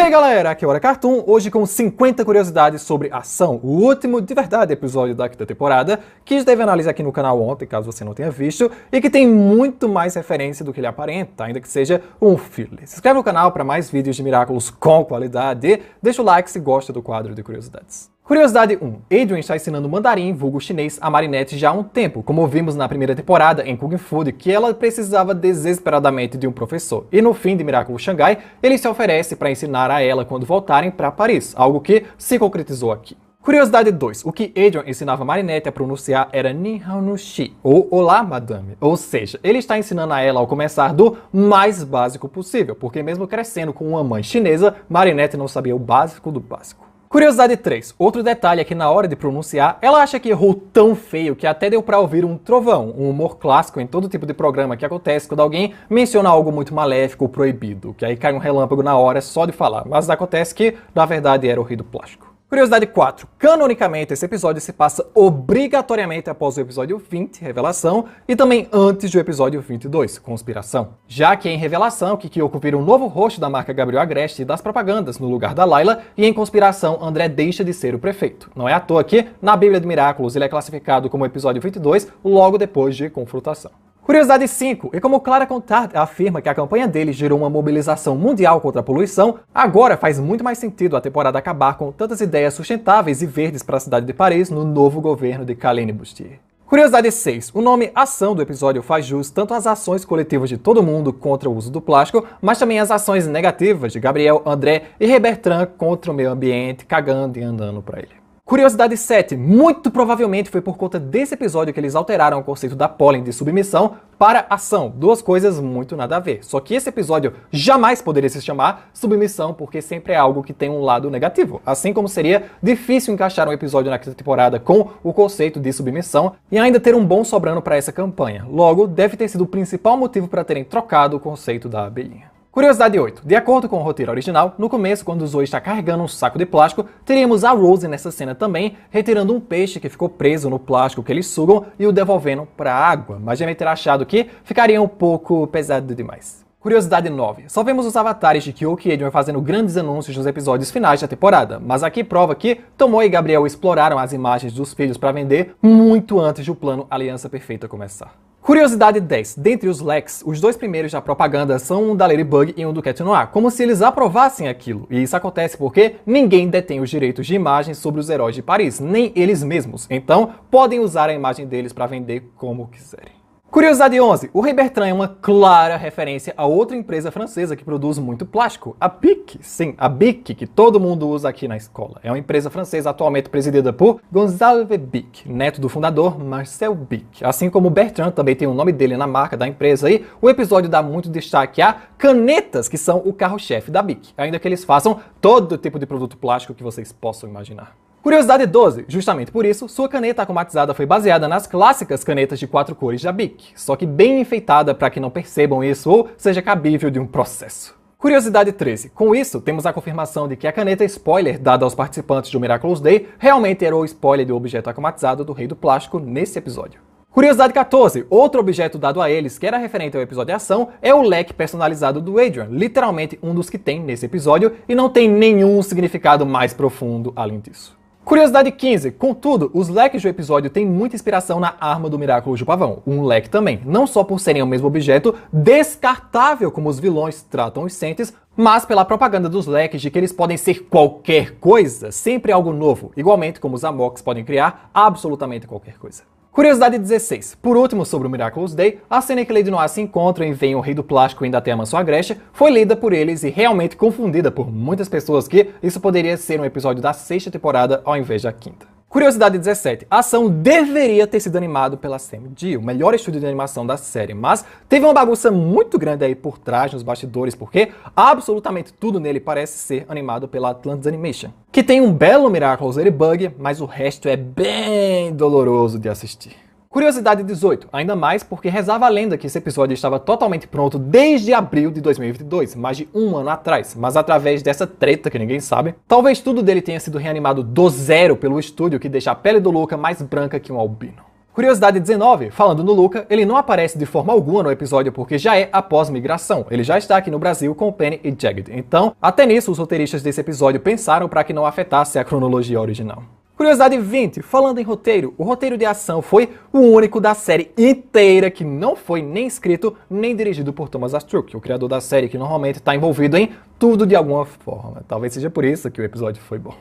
aí galera, aqui é o Hora Cartoon, hoje com 50 curiosidades sobre Ação, o último de verdade episódio da quinta temporada, que esteve analisar aqui no canal ontem, caso você não tenha visto, e que tem muito mais referência do que ele aparenta, ainda que seja um filler. Se inscreve no canal para mais vídeos de Miraculous com qualidade, deixa o like se gosta do quadro de curiosidades. Curiosidade 1. Adrien está ensinando mandarim, vulgo chinês, a Marinette já há um tempo, como vimos na primeira temporada em Kung Fu, que ela precisava desesperadamente de um professor. E no fim de Miraculous Shanghai, ele se oferece para ensinar a ela quando voltarem para Paris, algo que se concretizou aqui. Curiosidade 2. O que Adrien ensinava a Marinette a pronunciar era Ni Hao no Shi, ou Olá, Madame. Ou seja, ele está ensinando a ela ao começar do mais básico possível, porque mesmo crescendo com uma mãe chinesa, Marinette não sabia o básico do básico. Curiosidade 3. Outro detalhe é que na hora de pronunciar, ela acha que errou tão feio que até deu pra ouvir um trovão, um humor clássico em todo tipo de programa que acontece quando alguém menciona algo muito maléfico ou proibido, que aí cai um relâmpago na hora só de falar, mas acontece que, na verdade, era o rei do plástico. Curiosidade 4. Canonicamente, esse episódio se passa obrigatoriamente após o episódio 20, Revelação, e também antes do episódio 22, Conspiração. Já que em Revelação, Kikyo vira um novo rosto da marca Gabriel Agreste e das propagandas no lugar da Layla, e em Conspiração, André deixa de ser o prefeito. Não é à toa que, na Bíblia de Miraculous, ele é classificado como episódio 22, logo depois de Confrontação. Curiosidade 5. E como Clara Contard afirma que a campanha dele gerou uma mobilização mundial contra a poluição, agora faz muito mais sentido a temporada acabar com tantas ideias sustentáveis e verdes para a cidade de Paris no novo governo de Kalaine Bustier. Curiosidade 6. O nome Ação do episódio faz jus tanto às ações coletivas de todo mundo contra o uso do plástico, mas também às ações negativas de Gabriel, André e Rebertrand contra o meio ambiente, cagando e andando para ele. Curiosidade 7. Muito provavelmente foi por conta desse episódio que eles alteraram o conceito da pólen de submissão para ação. Duas coisas muito nada a ver. Só que esse episódio jamais poderia se chamar submissão, porque sempre é algo que tem um lado negativo. Assim como seria difícil encaixar um episódio na quinta temporada com o conceito de submissão e ainda ter um bom sobrando para essa campanha. Logo, deve ter sido o principal motivo para terem trocado o conceito da abelhinha. Curiosidade 8. De acordo com o roteiro original, no começo, quando o Zoe está carregando um saco de plástico, teríamos a Rose nessa cena também, retirando um peixe que ficou preso no plástico que eles sugam e o devolvendo para a água, mas devem ter achado que ficaria um pouco pesado demais. Curiosidade 9. Só vemos os avatares de Kyoki e Adrien fazendo grandes anúncios nos episódios finais da temporada, mas aqui prova que Tomoe e Gabriel exploraram as imagens dos filhos para vender muito antes do plano Aliança Perfeita começar. Curiosidade 10. Dentre os leaks, os dois primeiros da propaganda são um da Ladybug e um do Cat Noir, como se eles aprovassem aquilo. E isso acontece porque ninguém detém os direitos de imagem sobre os heróis de Paris, nem eles mesmos. Então, podem usar a imagem deles para vender como quiserem. Curiosidade 11. O Rebertrand é uma clara referência a outra empresa francesa que produz muito plástico, a Bic. Sim, a Bic, que todo mundo usa aqui na escola. É uma empresa francesa atualmente presidida por Gonzalve Bic, neto do fundador Marcel Bic. Assim como Bertrand também tem o nome dele na marca da empresa e o episódio dá muito destaque a canetas, que são o carro-chefe da Bic, ainda que eles façam todo tipo de produto plástico que vocês possam imaginar. Curiosidade 12. Justamente por isso, sua caneta aromatizada foi baseada nas clássicas canetas de 4 cores da Bic, só que bem enfeitada para que não percebam isso ou seja cabível de um processo. Curiosidade 13. Com isso, temos a confirmação de que a caneta spoiler dada aos participantes do Miraculous Day realmente era o spoiler do objeto aromatizado do Rei do Plástico nesse episódio. Curiosidade 14. Outro objeto dado a eles, que era referente ao episódio de ação, é o leque personalizado do Adrien, literalmente um dos que tem nesse episódio, e não tem nenhum significado mais profundo além disso. Curiosidade 15. Contudo, os leques do episódio têm muita inspiração na arma do Miraculous do Pavão, um leque também, não só por serem o mesmo objeto descartável como os vilões tratam os Sentes, mas pela propaganda dos leques de que eles podem ser qualquer coisa, sempre algo novo, igualmente como os Amoks podem criar absolutamente qualquer coisa. Curiosidade 16. Por último, sobre o Miraculous Day, a cena em que Lady Noir se encontra e vem o Rei do Plástico ainda até a Mansão Agreste foi lida por eles e realmente confundida por muitas pessoas que isso poderia ser um episódio da 6ª temporada ao invés da 5ª. Curiosidade 17. A ação deveria ter sido animado pela Sam Dee, o melhor estúdio de animação da série, mas teve uma bagunça muito grande aí por trás nos bastidores, porque absolutamente tudo nele parece ser animado pela Atlantis Animation, que tem um belo Miraculous Ladybug, mas o resto é bem doloroso de assistir. Curiosidade 18, ainda mais porque rezava a lenda que esse episódio estava totalmente pronto desde abril de 2022, mais de um ano atrás, mas através dessa treta que ninguém sabe, talvez tudo dele tenha sido reanimado do zero pelo estúdio que deixa a pele do Luca mais branca que um albino. Curiosidade 19, falando no Luca, ele não aparece de forma alguma no episódio porque já é após migração. Ele já está aqui no Brasil com Penny e Jagged. Então, até nisso, os roteiristas desse episódio pensaram para que não afetasse a cronologia original. Curiosidade 20, falando em roteiro, o roteiro de ação foi o único da série inteira que não foi nem escrito nem dirigido por Thomas Astruc, o criador da série que normalmente está envolvido em tudo de alguma forma. Talvez seja por isso que o episódio foi bom.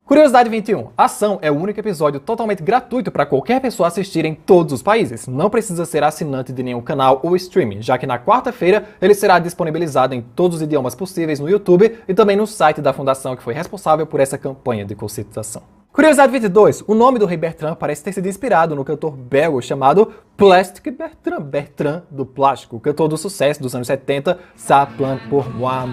Curiosidade 21. Ação é o único episódio totalmente gratuito para qualquer pessoa assistir em todos os países. Não precisa ser assinante de nenhum canal ou streaming, já que na quarta-feira ele será disponibilizado em todos os idiomas possíveis no YouTube e também no site da fundação que foi responsável por essa campanha de conscientização. Curiosidade 22. O nome do rei Bertrand parece ter sido inspirado no cantor belga chamado Plastic Bertrand, Bertrand do Plástico, o cantor do sucesso dos anos 70, Ça plane pour moi,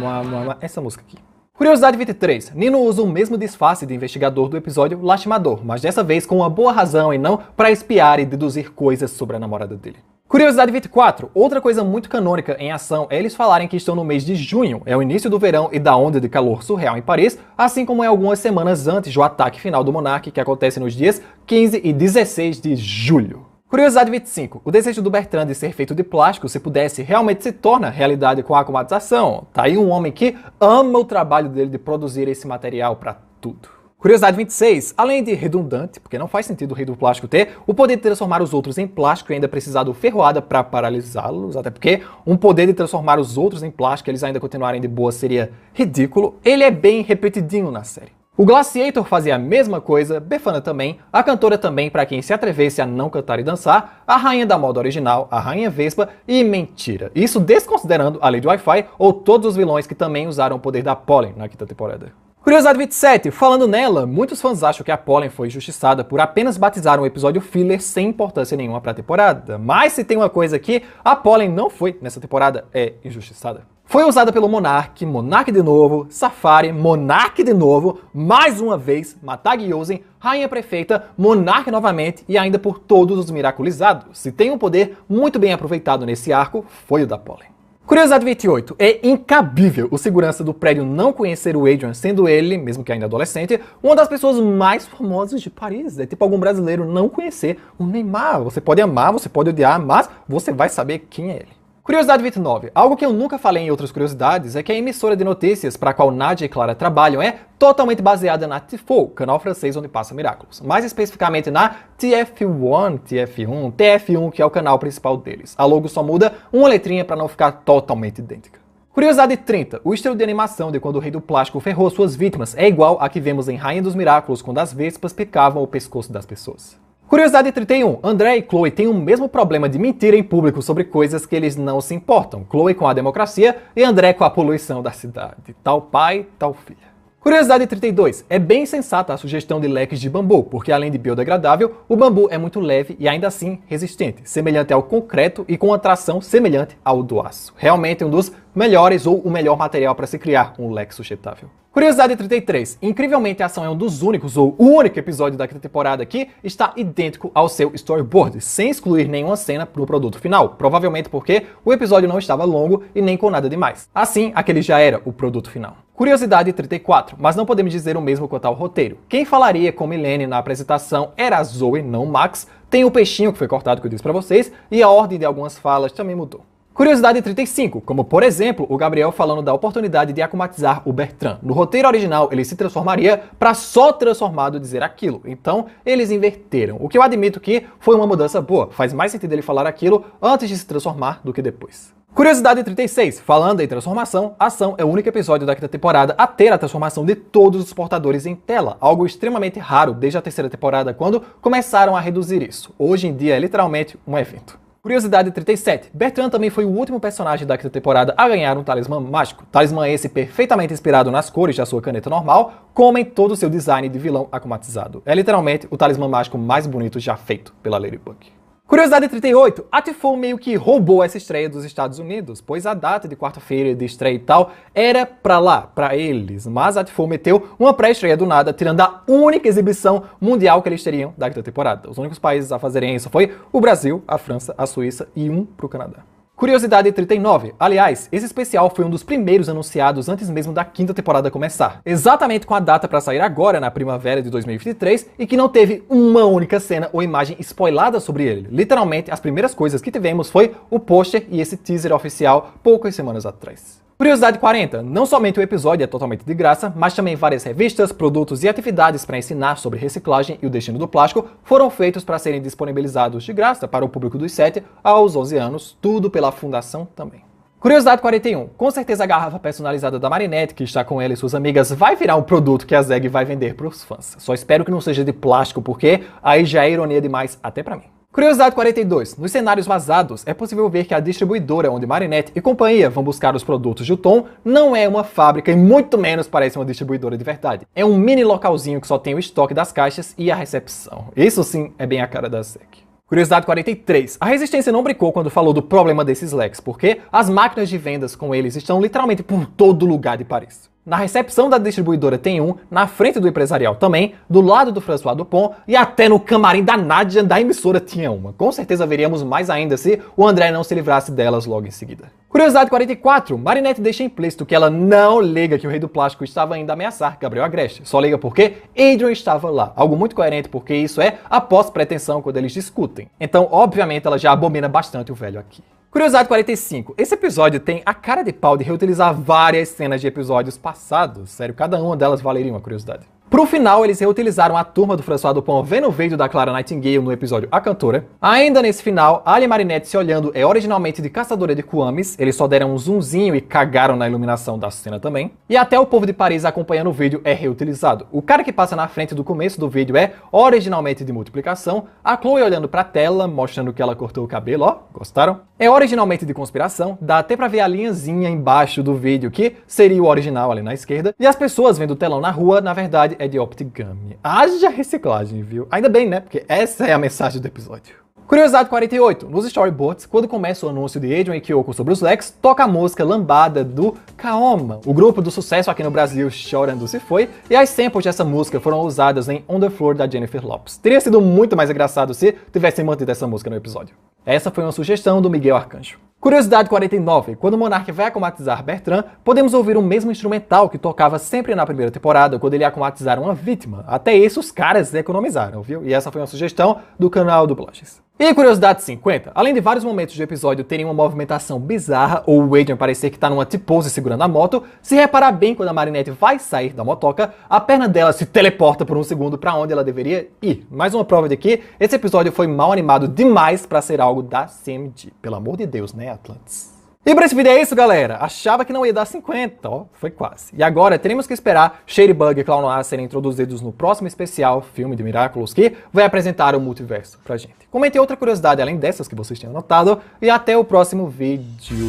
essa música aqui. Curiosidade 23. Nino usa o mesmo disfarce de investigador do episódio Lastimador, mas dessa vez com uma boa razão e não para espiar e deduzir coisas sobre a namorada dele. Curiosidade 24. Outra coisa muito canônica em ação é eles falarem que estão no mês de junho, é o início do verão e da onda de calor surreal em Paris, assim como é algumas semanas antes do ataque final do Monark, que acontece nos dias 15 e 16 de julho. Curiosidade 25. O desejo do Bertrand de ser feito de plástico, se pudesse, realmente se torna realidade com a acumatização. Tá aí um homem que ama o trabalho dele de produzir esse material para tudo. Curiosidade 26. Além de redundante, porque não faz sentido o rei do plástico ter o poder de transformar os outros em plástico e ainda precisar do ferroada para paralisá-los, até porque um poder de transformar os outros em plástico e eles ainda continuarem de boa seria ridículo, ele é bem repetidinho na série. O Glaciator fazia a mesma coisa, Befana também, a cantora também, para quem se atrevesse a não cantar e dançar, a rainha da moda original, a rainha Vespa e mentira. Isso desconsiderando a Lady Wi-Fi ou todos os vilões que também usaram o poder da Pollen na quinta temporada. Curiosidade 27, falando nela, muitos fãs acham que a Pollen foi injustiçada por apenas batizar um episódio filler sem importância nenhuma para a temporada. Mas se tem uma coisa que a Pollen não foi nessa temporada, é injustiçada. Foi usada pelo Monark, Monark de novo, Safari, Monark de novo, mais uma vez, Matag Yosen, Rainha Prefeita, Monark novamente e ainda por todos os miraculizados. Se tem um poder muito bem aproveitado nesse arco, foi o da Pollen. Curiosidade 28. É incabível o segurança do prédio não conhecer o Adrian, sendo ele, mesmo que ainda adolescente, uma das pessoas mais famosas de Paris. É tipo algum brasileiro não conhecer o Neymar. Você pode amar, você pode odiar, mas você vai saber quem é ele. Curiosidade 29. Algo que eu nunca falei em outras curiosidades é que a emissora de notícias para a qual Nadia e Clara trabalham é totalmente baseada na Tifo, canal francês onde passa Miraculous. Mais especificamente na TF1, que é o canal principal deles. A logo só muda uma letrinha para não ficar totalmente idêntica. Curiosidade 30. O estilo de animação de quando o Rei do Plástico ferrou suas vítimas é igual a que vemos em Rainha dos Miraculos, quando as vespas picavam o pescoço das pessoas. Curiosidade 31. André e Chloe têm o mesmo problema de mentir em público sobre coisas que eles não se importam. Chloe com a democracia e André com a poluição da cidade. Tal pai, tal filha. Curiosidade 32. É bem sensata a sugestão de leques de bambu, porque além de biodegradável, o bambu é muito leve e ainda assim resistente, semelhante ao concreto e com atração semelhante ao do aço. Realmente um dos melhores ou o melhor material para se criar um leque sustentável. Curiosidade 33. Incrivelmente, a ação é um dos únicos ou o único episódio da quinta temporada que está idêntico ao seu storyboard, sem excluir nenhuma cena para o produto final, provavelmente porque o episódio não estava longo e nem com nada demais. Assim, aquele já era o produto final. Curiosidade 34, mas não podemos dizer o mesmo quanto ao roteiro. Quem falaria com Milene na apresentação era a Zoe, não Max, tem o peixinho que foi cortado que eu disse para vocês, e a ordem de algumas falas também mudou. Curiosidade 35, como por exemplo, o Gabriel falando da oportunidade de acumatizar o Bertrand. No roteiro original, ele se transformaria para só transformado dizer aquilo. Então, eles inverteram. O que eu admito que foi uma mudança boa. Faz mais sentido ele falar aquilo antes de se transformar do que depois. Curiosidade 36. Falando em transformação, a ação é o único episódio da quinta temporada a ter a transformação de todos os portadores em tela. Algo extremamente raro desde a terceira temporada, quando começaram a reduzir isso. Hoje em dia é literalmente um evento. Curiosidade 37. Bertrand também foi o último personagem da quinta temporada a ganhar um talismã mágico. Talismã esse perfeitamente inspirado nas cores da sua caneta normal, como em todo o seu design de vilão acumatizado. É literalmente o talismã mágico mais bonito já feito pela Ladybug. Curiosidade 38. A Tifo meio que roubou essa estreia dos Estados Unidos, pois a data de quarta-feira de estreia e tal era pra lá, pra eles. Mas a Tifo meteu uma pré-estreia do nada, tirando a única exibição mundial que eles teriam da quinta temporada. Os únicos países a fazerem isso foi o Brasil, a França, a Suíça e um pro Canadá. Curiosidade 39. Aliás, esse especial foi um dos primeiros anunciados antes mesmo da quinta temporada começar. Exatamente com a data para sair agora, na primavera de 2023, e que não teve uma única cena ou imagem spoilada sobre ele. Literalmente, as primeiras coisas que tivemos foi o pôster e esse teaser oficial poucas semanas atrás. Curiosidade 40. Não somente o episódio é totalmente de graça, mas também várias revistas, produtos e atividades para ensinar sobre reciclagem e o destino do plástico foram feitos para serem disponibilizados de graça para o público dos 7 aos 11 anos, tudo pela Fundação também. Curiosidade 41. Com certeza a garrafa personalizada da Marinette, que está com ela e suas amigas, vai virar um produto que a Zeg vai vender para os fãs. Só espero que não seja de plástico, porque aí já é ironia demais até para mim. Curiosidade 42. Nos cenários vazados, é possível ver que a distribuidora onde Marinette e companhia vão buscar os produtos de Tom não é uma fábrica e muito menos parece uma distribuidora de verdade. É um mini localzinho que só tem o estoque das caixas e a recepção. Isso sim é bem a cara da Zeg. Curiosidade 43. A Resistência não brincou quando falou do problema desses leques, porque as máquinas de vendas com eles estão literalmente por todo lugar de Paris. Na recepção da distribuidora tem um, na frente do empresarial também, do lado do François Dupont e até no camarim da Nádia da emissora tinha uma. Com certeza veríamos mais ainda se o André não se livrasse delas logo em seguida. Curiosidade 44. Marinette deixa implícito que ela não liga que o Rei do Plástico estava indo ameaçar Gabriel Agreste. Só liga porque Adrian estava lá. Algo muito coerente porque isso é após pretensão quando eles discutem. Então, obviamente, ela já abomina bastante o velho aqui. Curiosidade 45. Esse episódio tem a cara de pau de reutilizar várias cenas de episódios passados. Sério, cada uma delas valeria uma curiosidade. Pro final, eles reutilizaram a turma do François Dupont vendo o vídeo da Clara Nightingale no episódio A Cantora. Ainda nesse final, Ali e Marinette se olhando é originalmente de Caçadora de Quames, eles só deram um zoomzinho e cagaram na iluminação da cena também. E até o povo de Paris acompanhando o vídeo é reutilizado. O cara que passa na frente do começo do vídeo é originalmente de multiplicação, a Chloe olhando pra tela, mostrando que ela cortou o cabelo, ó, gostaram? É originalmente de conspiração, dá até pra ver a linhazinha embaixo do vídeo, que seria o original ali na esquerda, e as pessoas vendo o telão na rua, na verdade, é de Optigami. Haja reciclagem, viu? Ainda bem, né? Porque essa é a mensagem do episódio. Curiosidade 48. Nos storyboards, quando começa o anúncio de Adrian e Kyoko sobre os leques, toca a música Lambada do Kaoma, o grupo do sucesso aqui no Brasil Chorando Se Foi, e as samples dessa música foram usadas em On The Floor da Jennifer Lopez. Teria sido muito mais engraçado se tivessem mantido essa música no episódio. Essa foi uma sugestão do Miguel Arcanjo. Curiosidade 49. Quando o Monark vai acomatizar Bertrand, podemos ouvir o mesmo instrumental que tocava sempre na primeira temporada quando ele ia acomatizar uma vítima. Até isso os caras economizaram, viu? E essa foi uma sugestão do canal Dublagens. E curiosidade 50. Além de vários momentos do episódio terem uma movimentação bizarra ou o Adrian parecer que tá numa T-pose segurando a moto, se reparar bem quando a Marinette vai sair da motoca, a perna dela se teleporta por um segundo pra onde ela deveria ir. Mais uma prova de que esse episódio foi mal animado demais pra ser algo da CMG. Pelo amor de Deus, né, Atlantis? E pra esse vídeo é isso, galera. Achava que não ia dar 50, ó, foi quase. E agora teremos que esperar Shadybug e Clown Noir serem introduzidos no próximo especial Filme de Miraculous, que vai apresentar o multiverso pra gente. Comente outra curiosidade além dessas que vocês tinham notado, e até o próximo vídeo.